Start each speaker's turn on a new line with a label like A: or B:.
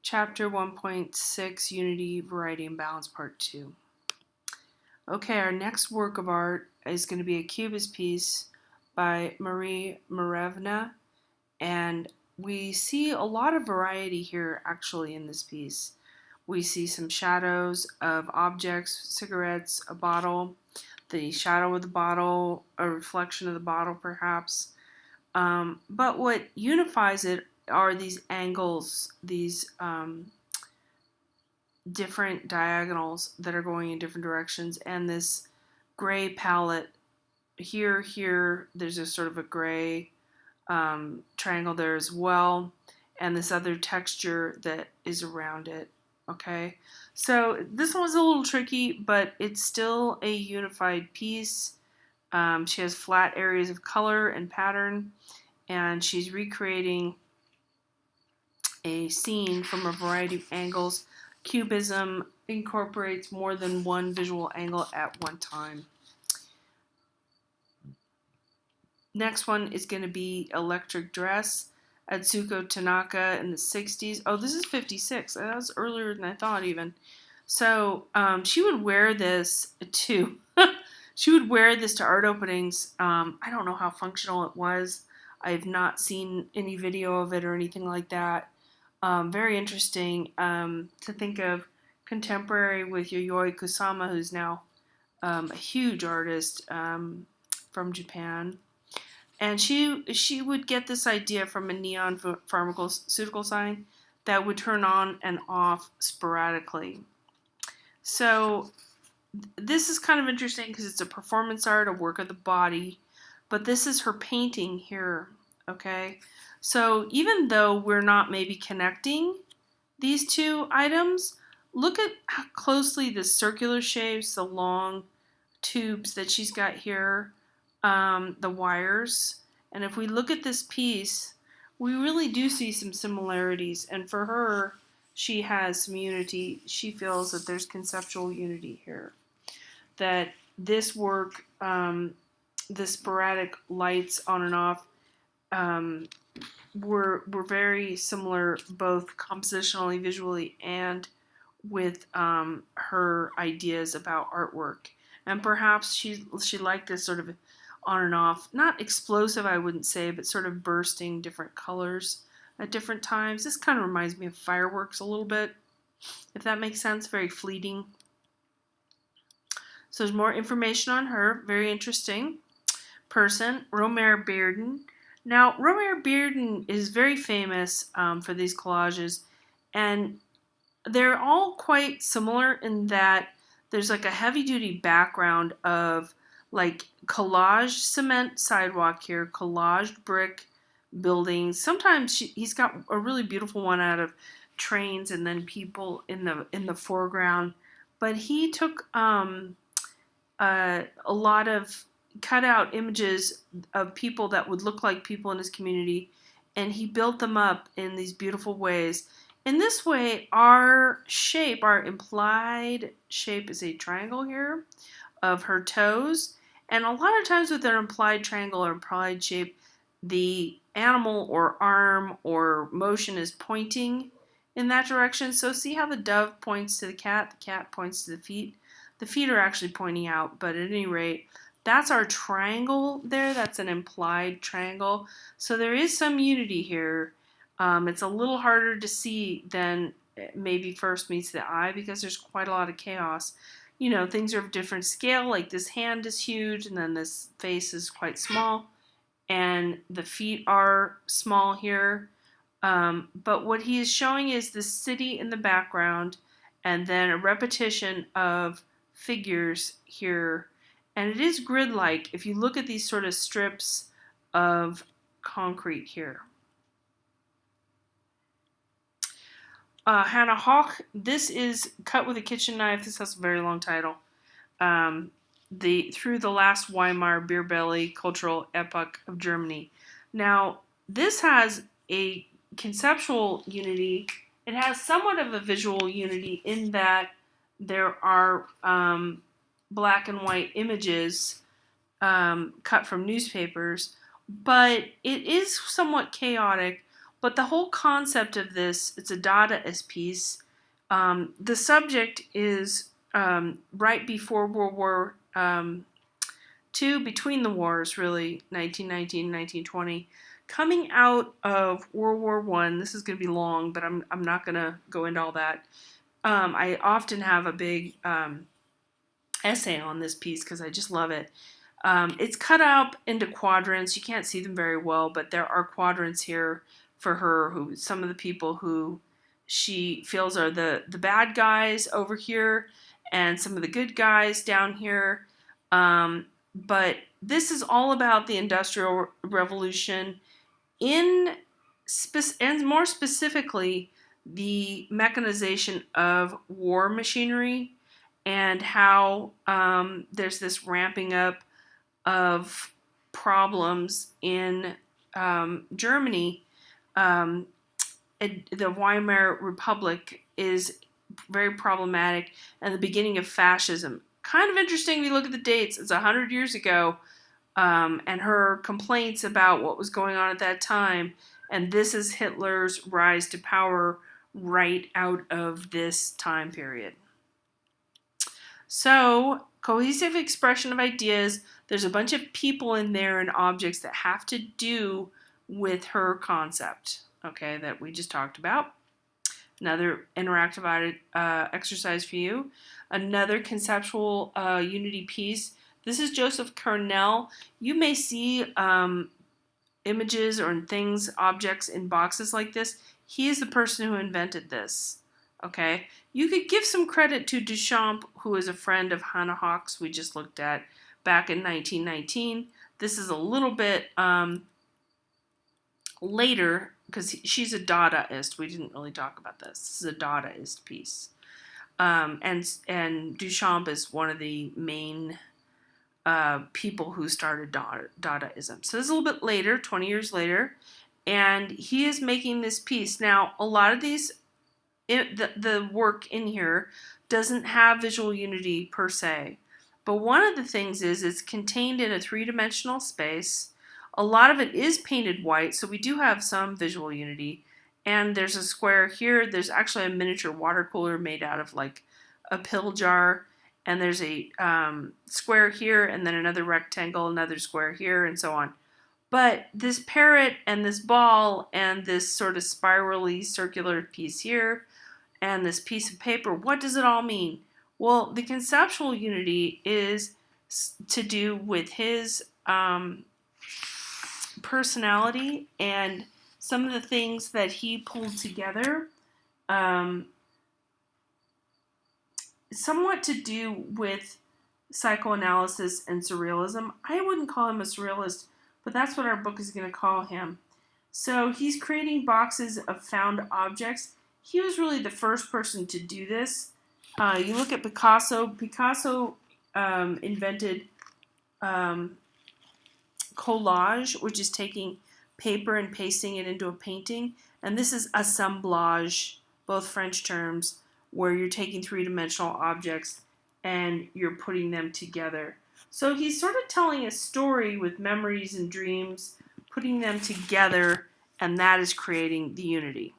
A: Chapter 1.6, Unity, Variety, and Balance, Part 2. Okay, our next work of art is going to be a Cubist piece by Marie Marevna, and we see a lot of variety here actually in this piece. We see some shadows of objects, cigarettes, a bottle, the shadow of the bottle, a reflection of the bottle perhaps. But what unifies it are these angles, these different diagonals that are going in different directions, and this gray palette here, there's a sort of a gray triangle there as well, and this other texture that is around it. Okay, so this one's a little tricky, but it's still a unified piece. She has flat areas of color and pattern, and she's recreating a scene from a variety of angles. Cubism incorporates more than one visual angle at one time. Next one is going to be Electric Dress, Atsuko Tanaka in the 60s. Oh, this is 56. That was earlier than I thought even. So she would wear this to she would wear this to art openings. I don't know how functional it was. I have not seen any video of it or anything like that. Very interesting to think of contemporary with Yayoi Kusama, who's now a huge artist from Japan. And she would get this idea from a neon pharmaceutical sign that would turn on and off sporadically. So this is kind of interesting because it's a performance art, a work of the body, but this is her painting here, okay? So even though we're not maybe connecting these two items, look at how closely the circular shapes, the long tubes that she's got here, the wires. And if we look at this piece, we really do see some similarities. And for her, she has some unity. She feels that there's conceptual unity here. That this work, the sporadic lights on and off, were very similar both compositionally, visually, and with her ideas about artwork. And perhaps she liked this sort of on and off, not explosive, I wouldn't say, but sort of bursting different colors at different times. This kind of reminds me of fireworks a little bit, if that makes sense, very fleeting. So there's more information on her, very interesting person, Romare Bearden. Now, Romare Bearden is very famous for these collages, and they're all quite similar in that there's like a heavy-duty background of like collage cement sidewalk here, collaged brick buildings. Sometimes he's got a really beautiful one out of trains and then people in the foreground. But he took a lot of cutout images of people that would look like people in his community, and he built them up in these beautiful ways. In this way, our shape, our implied shape, is a triangle here of her toes. And a lot of times with an implied triangle or implied shape, the animal or arm or motion is pointing in that direction. So see how the dove points to the cat points to the feet. The feet are actually pointing out, but at any rate, that's our triangle there. That's an implied triangle. So there is some unity here. It's a little harder to see than maybe first meets the eye because there's quite a lot of chaos. You know, things are of different scale, like this hand is huge and then this face is quite small and the feet are small here. But what he is showing is the city in the background and then a repetition of figures here. And it is grid-like if you look at these sort of strips of concrete here. Hannah Hoch, this is Cut with a Kitchen Knife. This has a very long title. Through the Last Weimar Beer Belly Cultural Epoch of Germany. Now, this has a conceptual unity. It has somewhat of a visual unity in that there are black and white images cut from newspapers, but it is somewhat chaotic But the whole concept of this, it's a Dadaist piece. The subject is right before World War II, between the wars, really, 1919, 1920. Coming out of World War I, this is going to be long, but I'm not going to go into all that. I often have a big essay on this piece because I just love it. It's cut up into quadrants. You can't see them very well, but there are quadrants here for her, who some of the people who she feels are the bad guys over here, and some of the good guys down here. But this is all about the Industrial Revolution, and more specifically, the mechanization of war machinery, and how there's this ramping up of problems in Germany. The Weimar Republic is very problematic, and the beginning of fascism. Kind of interesting if you look at the dates. It's 100 years ago, and her complaints about what was going on at that time. And this is Hitler's rise to power right out of this time period. So, cohesive expression of ideas. There's a bunch of people in there and objects that have to do with her concept, okay, that we just talked about. Another interactive exercise for you. Another conceptual unity piece. This is Joseph Cornell. You may see images or things, objects in boxes like this. He is the person who invented this. Okay, you could give some credit to Duchamp, who is a friend of Hannah Hawks, we just looked at back in 1919. This is a little bit later, because she's a Dadaist. We didn't really talk about this. This is a Dadaist piece. And Duchamp is one of the main people who started Dadaism. So this is a little bit later, 20 years later, and he is making this piece. Now, a lot of these, the work in here doesn't have visual unity per se, but one of the things is it's contained in a three-dimensional space. A lot of it is painted white, so we do have some visual unity. And there's a square here. There's actually a miniature water cooler made out of like a pill jar. And there's a square here, and then another rectangle, another square here, and so on. But this parrot and this ball and this sort of spirally circular piece here and this piece of paper, what does it all mean? Well, the conceptual unity is to do with his personality and some of the things that he pulled together, somewhat to do with psychoanalysis and surrealism. I wouldn't call him a surrealist, but that's what our book is going to call him. So he's creating boxes of found objects. He was really the first person to do this. You look at Picasso. Picasso invented collage, which is taking paper and pasting it into a painting. And this is assemblage, both French terms, where you're taking three-dimensional objects and you're putting them together. So he's sort of telling a story with memories and dreams, putting them together, and that is creating the unity.